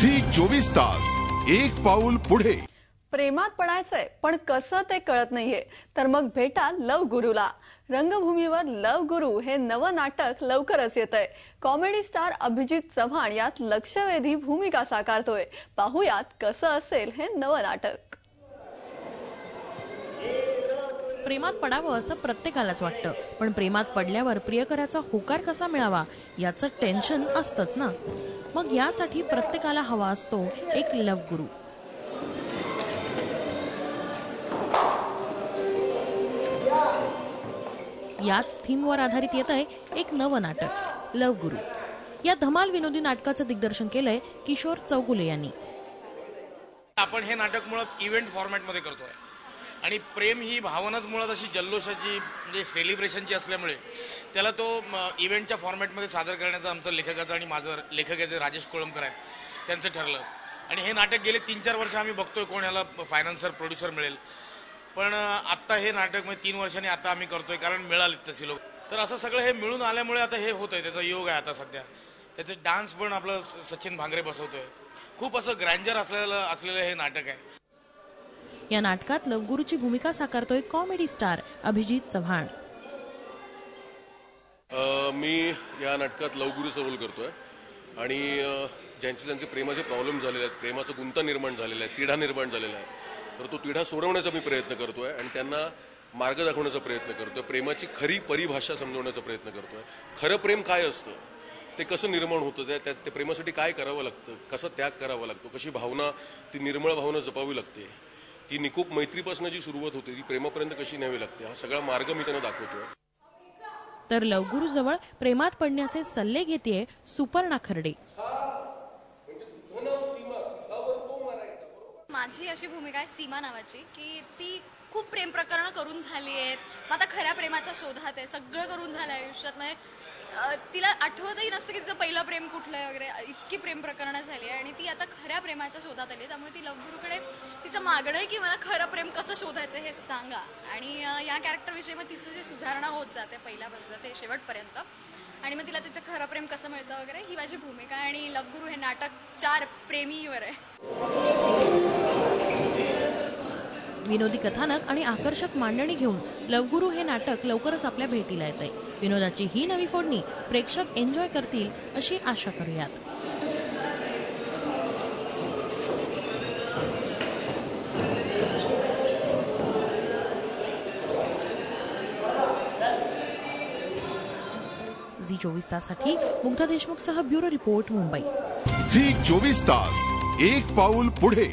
Zee 24 तास एक पाऊल पुढे। प्रेमात पडायचंय पण कसं ते कळत नाहीये, तर मग भेटा लव गुरुला। रंगभूमीवर लव गुरु हे नवं नाटक लवकरच येतंय। कॉमेडी स्टार अभिजीत चव्हाण यात लक्षवेधी भूमिका साकारतोय। पाहुयात कसं असेल हे नवं नाटक। प्रेमात पडावं असं प्रत्येकालाच वाटतं, पण प्रेमात पडल्यावर प्रियकराचा होकार कसा मिळावा याचं टेन्शन असतंच ना। मग यासाठी प्रत्येकाला हवा असतो एक लव गुरु। याच थीमवर आधारित येतंय एक नवं नाटक लव गुरु। या धमाल विनोदी नाटकाचं दिग्दर्शन केलंय किशोर चौगुले यांनी। आपण हे नाटक मुळात इव्हेंट फॉर्मॅटमध्ये करतोय आणि प्रेम ही भावनाच मुळात अशी जल्लोषाची म्हणजे सेलिब्रेशनची असल्यामुळे त्याला तो इव्हेंटच्या फॉर्मॅटमध्ये सादर करण्याचं आमचं लेखकाचं आणि माझं लेखकाचे राजेश कोळंबकर आहेत त्यांचं ठरलं। आणि हे नाटक गेले 3-4 वर्ष आम्ही बघतोय कोण ह्याला फायनान्सर प्रोड्युसर मिळेल, पण आत्ता हे नाटक म्हणजे 3 वर्षांनी आता आम्ही करतोय कारण मिळालेत तसे लोक। तर असं सगळं हे मिळून आल्यामुळे आता हे होतंय, त्याचा योग आहे आता सध्या। त्याचे डान्स पण आपलं सचिन भांगरे बसवतोय। खूप असं ग्रँजर असलेलं हे नाटक आहे। या नाटकात लवगुरूची भूमिका साकारतोय कॉमेडी स्टार अभिजीत चव्हाण। मी या नाटकात लवगुरूचा रोल करतोय आणि ज्यांचे प्रेमाचे प्रॉब्लेम झालेले आहेत, प्रेमाचा गुंता निर्माण झालेला आहे, तिढा निर्माण झालेला आहे, तर तो तिढा सोडवण्याचा मी प्रयत्न करतोय आणि त्यांना मार्ग दाखवण्याचा प्रयत्न करतोय। प्रेमाची खरी परिभाषा समजवण्याचा प्रयत्न करतोय। खरं प्रेम काय असतं, ते कसं निर्माण होतं, त्या प्रेमासाठी काय करावं लागतं, कसा त्याग करावा लागतो, कशी भावना, ती निर्मळ भावना जपावी लागते, ती निकोप मैत्रीपासून जी सुरुवात होते ती प्रेमापर्यंत कशी न्यावी लागते, हा सगळा मार्ग मी त्यांना दाखवतोय। तर लवगुरू जवळ प्रेमात पडण्याचे सल्ले घेतेय सुपर्णा खर्डे। माझी अशी भूमिका आहे सीमा नावाची की ती खूप प्रेम प्रकरण करून झाली आहेत, मग आता खऱ्या प्रेमाच्या शोधात आहे, सगळं करून झालं आयुष्यात। म्हणजे तिला आठवतही नसतं की तिचं पहिलं प्रेम कुठलं आहे वगैरे, इतकी प्रेम प्रकरणं झाली आहे आणि ती आता खऱ्या प्रेमाच्या शोधात आली। त्यामुळे ती लवगुरूकडे तिचं मागणं आहे की मला खरं प्रेम कसं शोधायचं हे सांगा। आणि या कॅरेक्टरविषयी मग तिचं जे सुधारणा होत जाते पहिल्यापासून ते शेवटपर्यंत, आणि मग तिला तिचं खरं प्रेम कसं मिळतं वगैरे, ही माझी भूमिका आहे। आणि लवगुरू हे नाटक 4 प्रेमीवर आहे। विनोदी कथानक आणि आकर्षक मांडणी घेऊन लवगुरू हे नाटक लवकरच आपल्या भेटीला येतंय। विनोदाची ही नवी फोडणी प्रेक्षक एन्जॉय करतील अशी आशा करूयात। झी 24 ताससाठी मुग्धा देशमुखसह ब्युरो रिपोर्ट, मुंबई। झी 24 तास एक पाऊल पुढे।